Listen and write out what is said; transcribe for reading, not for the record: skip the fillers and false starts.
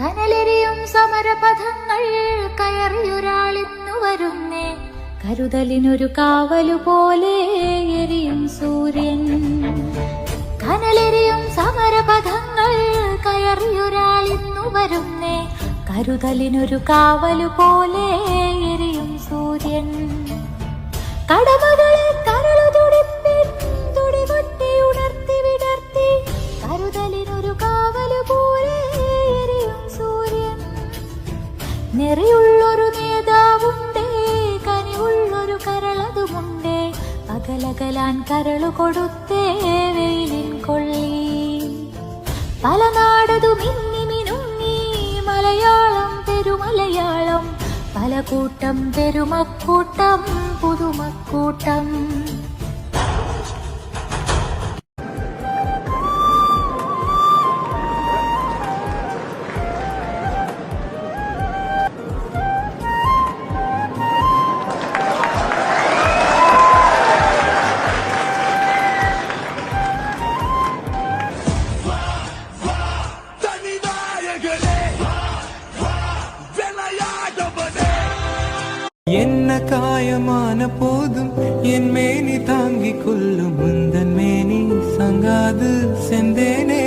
കനലെരിയും സമരപഥങ്ങൾ കയറിയൊരാളിന്നു വരുന്നേ, കരുതലിനൊരു കാവലുപോലെ എരിയും സൂര്യൻ. കനലെരിയും സമരപഥങ്ങൾ കയറിയൊരാളിന്നു വരുന്നേ, കരുതലിനൊരു കാവലുപോലെ എരിയും സൂര്യൻ. കടമകളെ കരളു തുടിപ്പിൻ തുടികൊട്ടി ഉണർത്തി വിടർത്തി, കരുതലിനൊരു കാവലുപോലെ എരിയും സൂര്യൻ. നെറിയുള്ളൊരു നേതാവുണ്ടേ, കനിവുള്ളൊരു കരളതുമുണ്ടേ, പകലകലാൻ കരളു കൊടുത്തേ വെയിലിൻ കൊള്ളി. പല നാടതു മിന്നി മിനുങ്ങി മലയാളം പെരുമലയാളം, പല കൂട്ടം പെരുമക്കൂട്ടം പുതുമക്കൂട്ടം. என்ன காயமான போதும் என் மேனி தாங்கிக் கொள்ளும் முந்தன் மேனி சங்காது செந்தேனே.